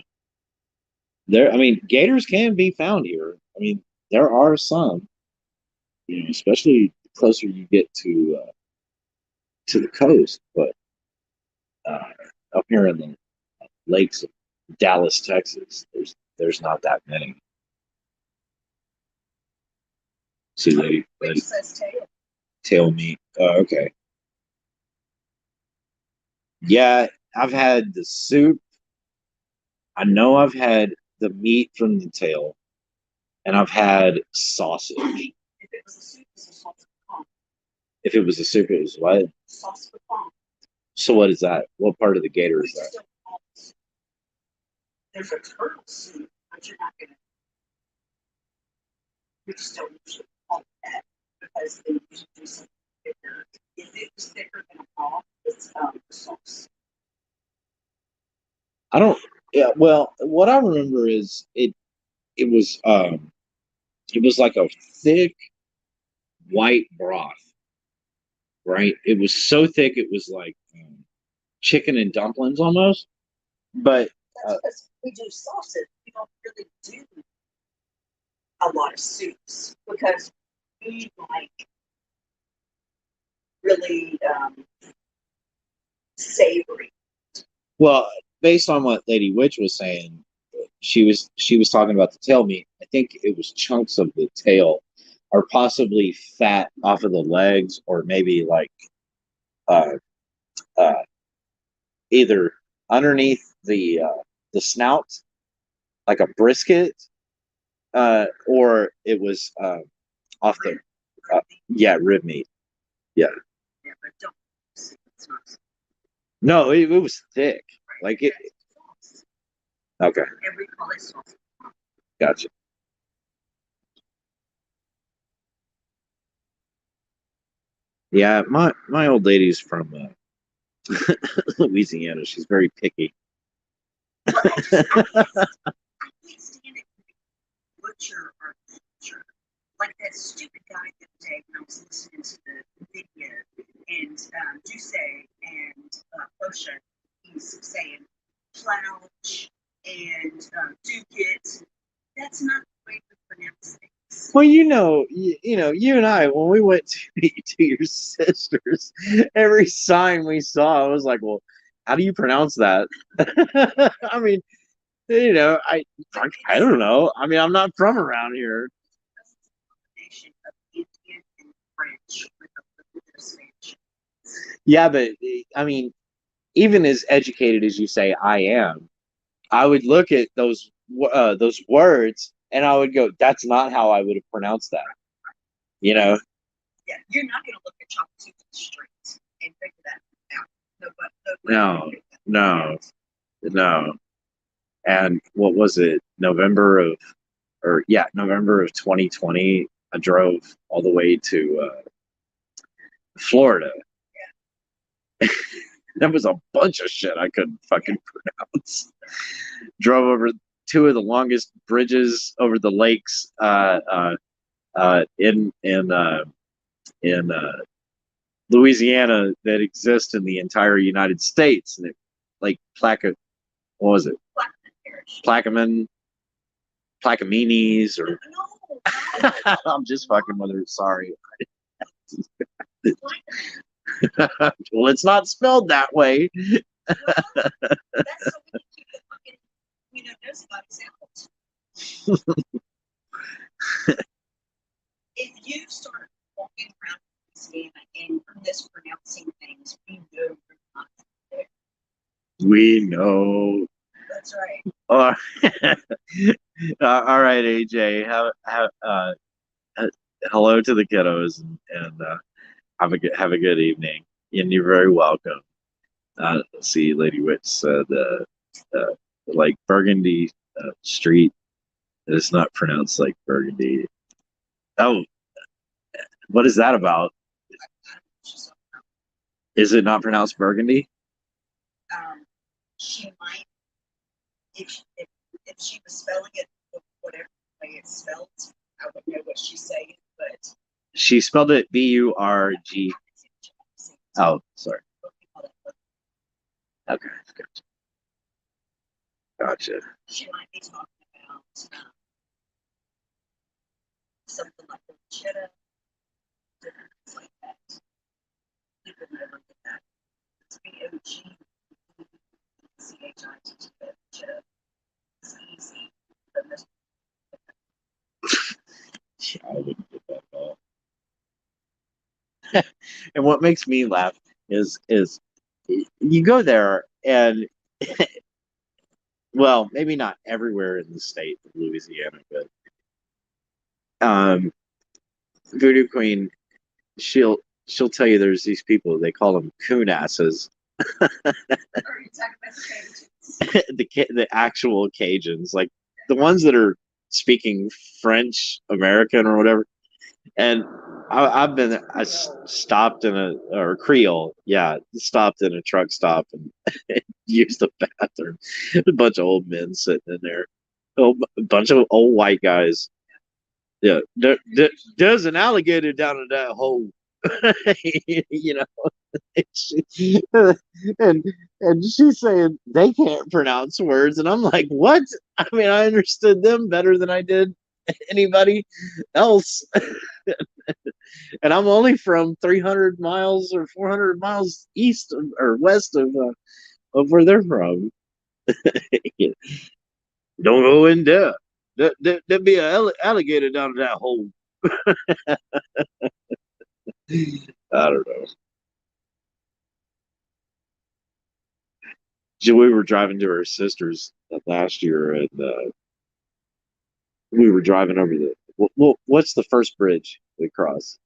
S2: I mean, gators can be found here. I mean, there are some, especially the closer you get to the coast, but uh, up here in the lakes of Dallas, Texas, there's not that many. See, lady,
S3: Which says tail.
S2: tail meat. Okay. Yeah, I've had the soup. I know I've had the meat from the tail, and I've had sausage.
S3: If it was a soup, it's a sauce for palm.
S2: If it was a soup, it was what?
S3: Sauce for palm.
S2: So what is that? What part of the gator is that?
S3: There's a turtle soup, but you're not gonna. We just don't usually call it that because they usually do something thicker. If it was thicker than a palm, it's sauce.
S2: I don't. Yeah. Well, what I remember is it was like a thick white broth, right? It was so thick it was like chicken and dumplings almost. But
S3: That's because we do sauces. We don't really do a lot of soups because we like really savory.
S2: well, based on what Lady Witch was saying, she was talking about the tail meat. I think it was chunks of the tail, or possibly fat off of the legs, or maybe like uh, uh, either underneath the snout, like a brisket, or it was off the yeah, rib meat. Yeah,
S3: Yeah, but don't. It's not
S2: no, it was thick. Like it.
S3: sauce.
S2: Okay,
S3: And we call it sauce.
S2: gotcha. Yeah, my old lady's from Louisiana. She's very picky.
S3: I can't stand it when they butcher our culture. Like that stupid guy the other day when I was listening to the video, and Duce and Osha, he's saying plouch and duke it. That's not the way to pronounce things.
S2: Well, you and I, when we went to your sister's, every sign we saw, I was like, well, how do you pronounce that? I mean, I don't know. I mean, I'm not from around here.
S3: Combination of Indian and French with a little bit of Spanish.
S1: Yeah, but I mean, even as educated as you say I am, I would look at those words and I would go, "That's not how I would have pronounced that." You know?
S3: Yeah, you're not gonna look at chocolate soup in the streets and figure that out. No, but
S1: No, no, no. And what was it? November of 2020. I drove all the way to Florida. There was a bunch of shit I couldn't fucking pronounce. Drove over two of the longest bridges over the lakes in Louisiana that exist in the entire United States, and like what was it? Plaquemine, Plaquemines, or
S3: No,
S1: I'm just fucking with her. Sorry. Well, it's not spelled that way.
S3: well, that's so we can keep it fucking, knows about examples. If you start walking around Louisiana and you're mispronouncing things, we know you're not there.
S1: We know.
S3: That's right.
S1: Uh, all right, AJ. Hello to the kiddos, and have a good evening. And you're very welcome. See, Lady Witch said, like Burgundy Street is not pronounced like Burgundy. Oh, what is that about? Is it not pronounced Burgundy?
S3: She might, if she was spelling it whatever way it's spelled, I would know what she's saying, but
S1: She spelled it Burg. Oh, sorry. Okay, gotcha.
S3: She might be talking about something like the cheddar, different things like that. People never get that. It's BOGCHIT, cheddar. It's easy.
S1: I wouldn't get that at all. And what makes me laugh is you go there and well, maybe not everywhere in the state of Louisiana, but um, Voodoo Queen, she'll she'll tell you there's these people, they call them coon asses, the actual Cajuns, like the ones that are speaking French American or whatever. And I stopped in or Creole, yeah, stopped in a truck stop and used the bathroom. A bunch of old men sitting in there, a bunch of old white guys. Yeah, there's an alligator down in that hole. you know, and and she's saying they can't pronounce words, and I'm like, what? I mean, I understood them better than I did anybody else. And I'm only from 300 miles or 400 miles east or west of where they're from. Don't go in there. There'd be an alligator down in that hole. I don't know. We were driving to her sister's last year, and we were driving over what's the first bridge we cross?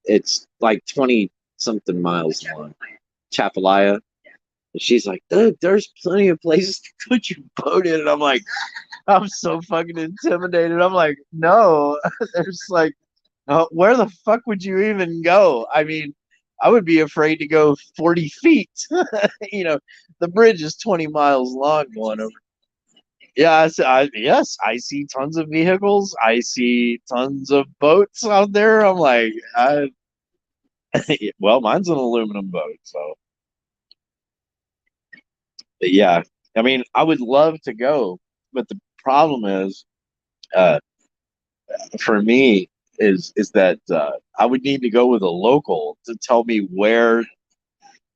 S1: It's like 20 something miles long. Chapalaya. And she's like, there's plenty of places to put your boat in. And I'm like, I'm so fucking intimidated. I'm like, no, there's like, where the fuck would you even go? I mean, I would be afraid to go 40 feet. The bridge is 20 miles long going over. Yeah, yes, I see tons of vehicles. I see tons of boats out there. I'm like, well, mine's an aluminum boat, so. But yeah, I mean, I would love to go, but the problem is, uh, for me, is that I would need to go with a local to tell me where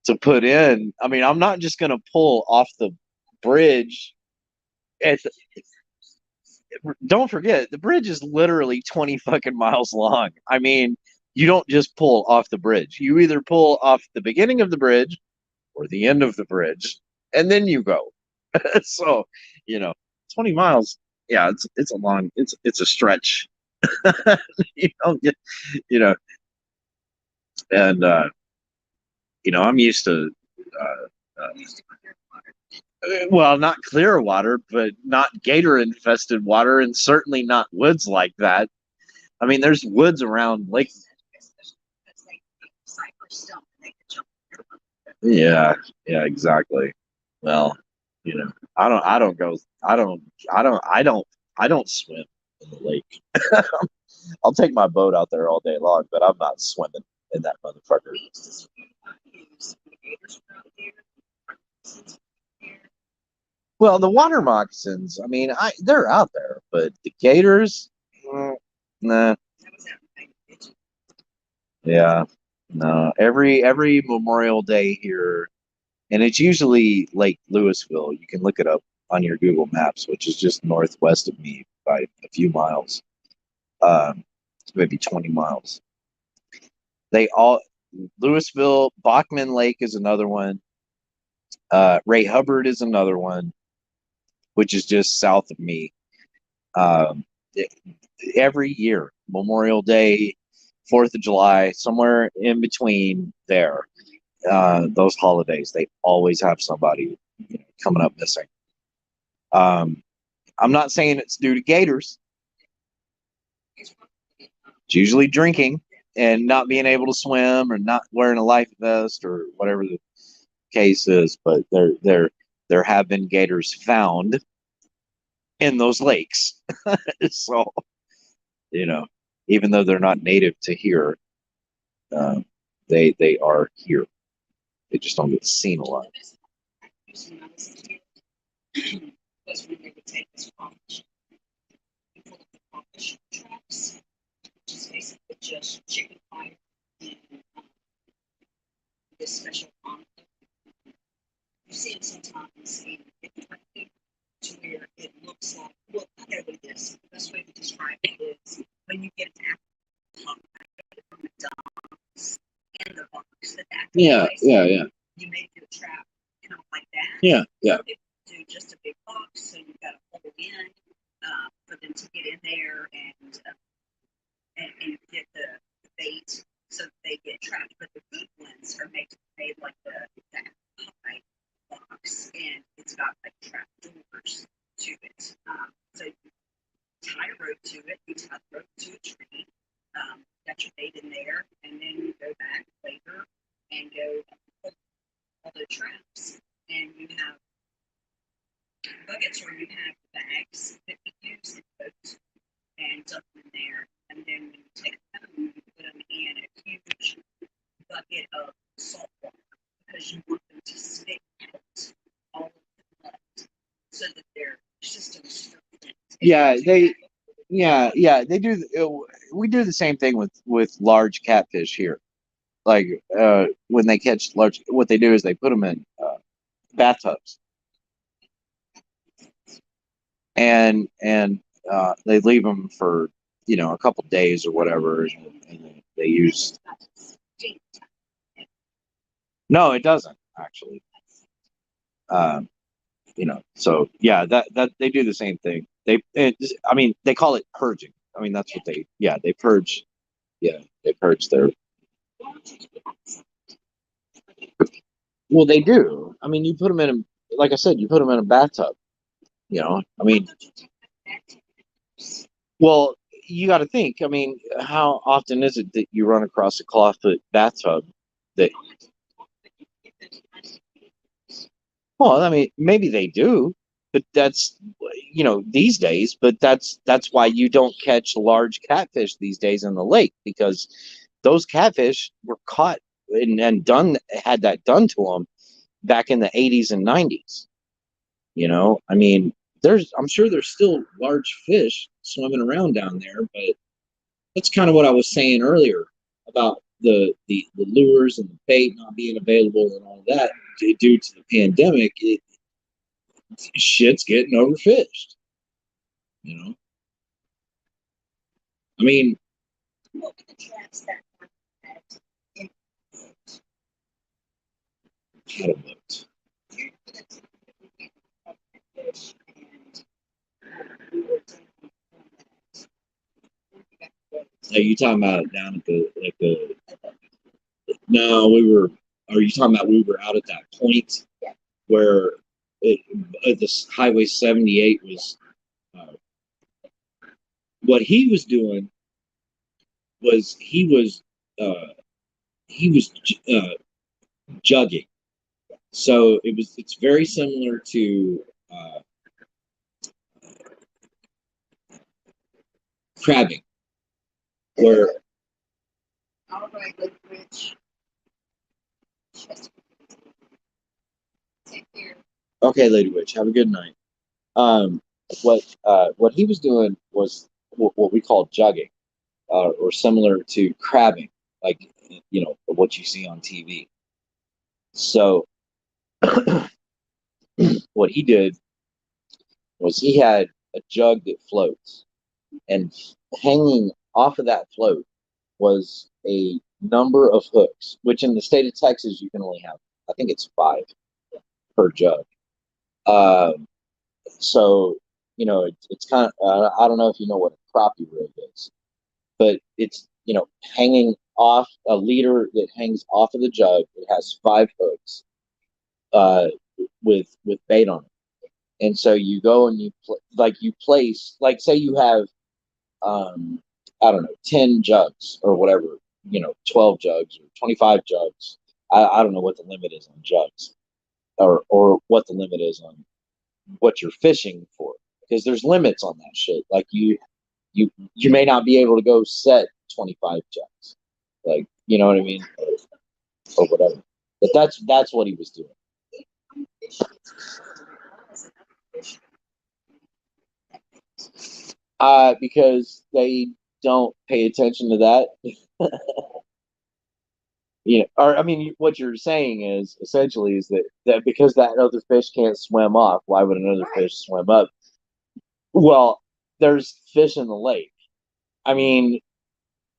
S1: to put in. I mean, I'm not just gonna pull off the bridge. It's, don't forget, the bridge is literally 20 fucking miles long. I mean, You don't just pull off the bridge. You either pull off the beginning of the bridge or the end of the bridge, and then you go. So, you know, 20 miles. Yeah, it's a long. It's a stretch. You don't get, you know, and I'm used to. Well, not clear water, but not gator infested water, and certainly not woods like that. I mean, there's woods around Lake. Yeah, yeah, exactly. Well, I don't go, I don't swim in the lake. I'll take my boat out there all day long, but I'm not swimming in that motherfucker. Well, the water moccasins, I mean, they're out there, but the gators, nah, yeah, no. Every Memorial Day here, and it's usually Lake Louisville. You can look it up on your Google Maps, which is just northwest of me by a few miles, maybe 20 miles. They all Louisville, Bachman Lake is another one. Ray Hubbard is another one, which is just south of me. Um, every year, Memorial Day, 4th of July, somewhere in between there, those holidays, they always have somebody coming up missing. I'm not saying it's due to gators. It's usually drinking and not being able to swim or not wearing a life vest or whatever the case is, but there have been gators found in those lakes. So, even though they're not native to here, uh, they are here. They just don't get seen a lot. Was when they would take this crawfish, pull the crawfish traps, which is basically just chicken fire and this special pond. You see it sometimes in to where it looks like, well, I know what it is. The best way to describe it is when you get an apple from McDonald's in the box, the apple. Yeah. You make your trap, like that. Yeah. Do just a big box, so you've got to hold it in for them to get in there and get the bait so that they get trapped. But the good ones are made like that high box, and it's got like trap doors to it. So you tie a rope to it, you tie the rope to a tree, got your bait in there, and then you go back later and go put all the traps, and you have buckets where you have bags that we use in boats and dump them in there. And then when you take them, you put them in a huge bucket of salt water because you want them to stick out all of the mud so that their systems. Yeah, they do. We do the same thing with large catfish here. Like when they catch large, what they do is they put them in bathtubs. And they leave them for a couple days or whatever, and they use. No, it doesn't actually. So yeah, that they do the same thing. I mean, they call it purging. I mean, that's what they purge. Yeah, they purge their. Well, they do. I mean, you put them like I said, you put them in a bathtub. I mean, well, you got to think. I mean, how often is it that you run across a clawfoot bathtub that? Well, I mean, maybe they do, but that's these days. But that's why you don't catch large catfish these days in the lake, because those catfish were caught and had that done to them back in the 80s and 90s. I mean, I'm sure there's still large fish swimming around down there, but that's kind of what I was saying earlier about the lures and the bait not being available and all that due to the pandemic. Shit's getting overfished. I mean,
S2: Paddle boat.
S3: Fish and we were taking
S2: Are you talking about down at the? No, we were. Are you talking about we were out at that point
S3: Yeah.
S2: where this Highway 78 was? What he was doing was he was jugging. So it's very similar to crabbing, where
S3: all right, Lake Ridge. Take care.
S2: okay, Lady Witch, have a good night. Um, what he was doing was what we call jugging, or similar to crabbing, like what you see on TV. So what he did was he had a jug that floats, and hanging off of that float was a number of hooks, which in the state of Texas you can only have, I think it's 5 per jug. Um, so it's kind of I don't know if you know what a crappie rig is, but it's hanging off a leader that hangs off of the jug. It has 5 hooks uh, with bait on it, and so you go and you place, like, say you have I don't know, 10 jugs or whatever, 12 jugs or 25 jugs. I don't know what the limit is on jugs, or what the limit is on what you're fishing for, because there's limits on that shit. Like you may not be able to go set 25 jugs, like, you know what I mean, or whatever. But that's what he was doing. Because they don't pay attention to that. Or I mean, what you're saying is essentially is that because that other fish can't swim off, why would another fish swim up? Well, there's fish in the lake. I mean,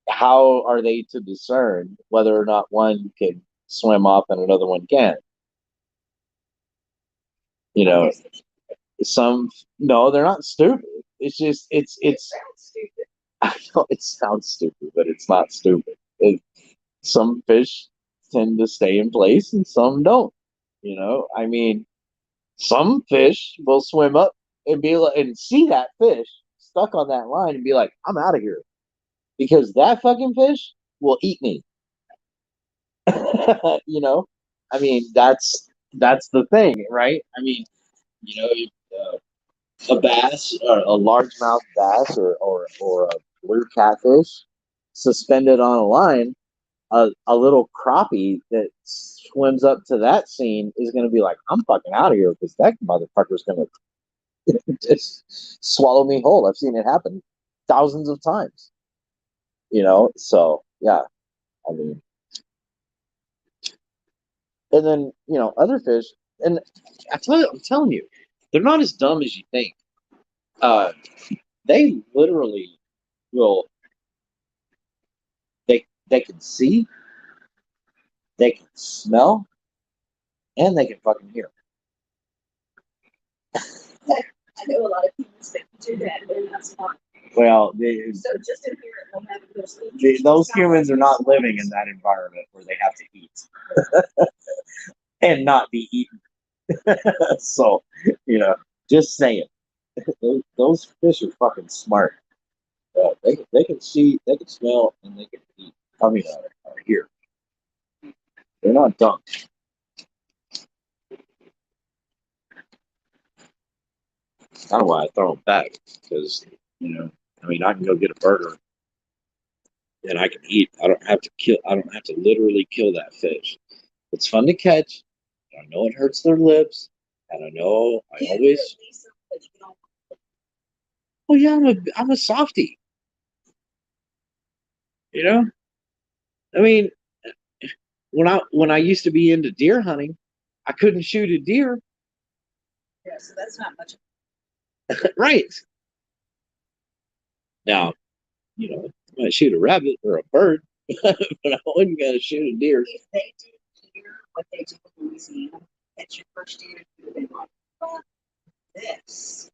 S2: how are they to discern whether or not one can swim off and another one can't? You know, some no, they're not stupid. It's just it's I know it sounds stupid, but it's not stupid. Some fish tend to stay in place and some don't. I mean, some fish will swim up and be like, and see that fish stuck on that line and be like, I'm out of here, because that fucking fish will eat me. you know, I mean, that's the thing, right? I mean, you know, a bass, or a largemouth bass, or a blue catfish suspended on a line, a little crappie that swims up to that scene is going to be like, I'm fucking out of here, because that motherfucker's going to just swallow me whole. I've seen it happen thousands of times. So yeah, I mean, and then other fish, and I'm telling you, they're not as dumb as you think. Uh, they literally will. They can see, they can smell, and they can fucking hear.
S3: I know a lot of people that do that, but they're not smart.
S2: Well,
S3: So just in here, we'll have those
S2: those humans are not living in that environment where they have to eat and not be eaten. So, just saying, those fish are fucking smart. They can see, they can smell, and they can eat coming out of here. They're not dumb. That's kind of why I throw them back, because I mean, I can go get a burger and I can eat. I don't have to kill. I don't have to literally kill that fish. It's fun to catch. I know it hurts their lips, and I know I always. Oh yeah, I'm a softie. I mean, when I used to be into deer hunting, I couldn't shoot a deer.
S3: Yeah, so that's not much.
S2: Right now, I might shoot a rabbit or a bird, but I wasn't gonna shoot a deer.
S3: If they do here, what they do in Louisiana, that's your first year, you've been like, fuck this.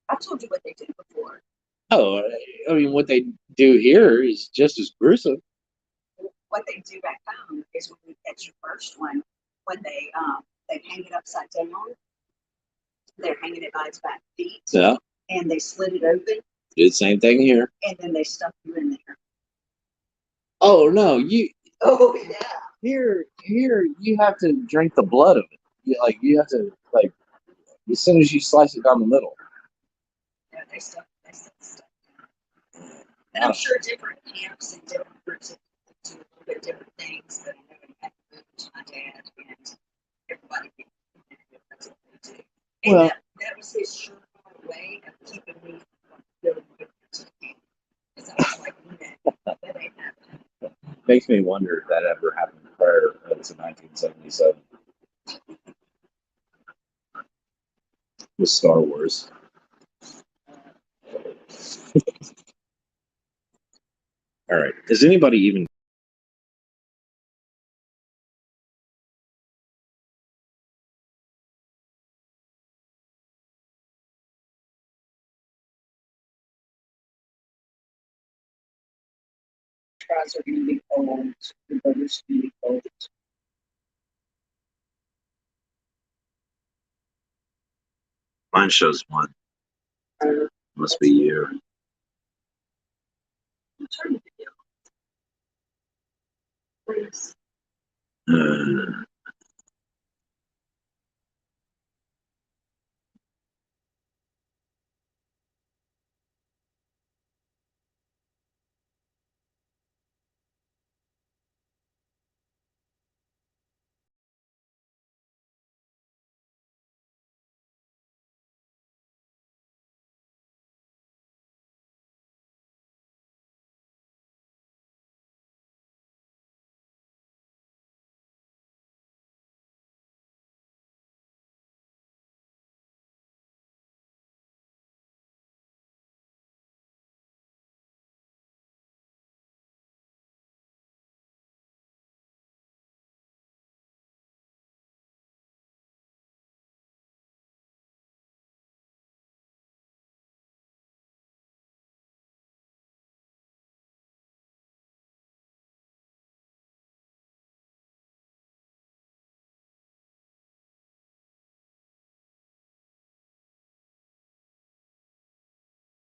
S3: I told you what they did before.
S2: Oh, I mean, what they do here is just as gruesome.
S3: What they do back home is when you catch your first one, when they hang it upside down, they're hanging it by its back feet,
S2: Yeah,
S3: and they slit it open,
S2: do the same thing here.
S3: and then they stuff you in there.
S2: Oh no, you
S3: Oh yeah.
S2: here you have to drink the blood of it. You have to like as soon as you slice it down the middle.
S3: Yeah, they stuff. And I'm sure different camps and different groups do a little bit different things, but I know it had to move to my dad and everybody. That's what they do. And
S2: Well-
S3: that was his surefire way of keeping me from feeling different to the camp. Because I was like, that ain't happening.
S2: Makes me wonder if that ever happened prior to 1977 with Star Wars. All right, is anybody even?
S3: Tries are going to be cold. The burgers are going to be cold.
S2: Mine shows one. Must be you.
S3: Turn the video. Please.
S2: Uh,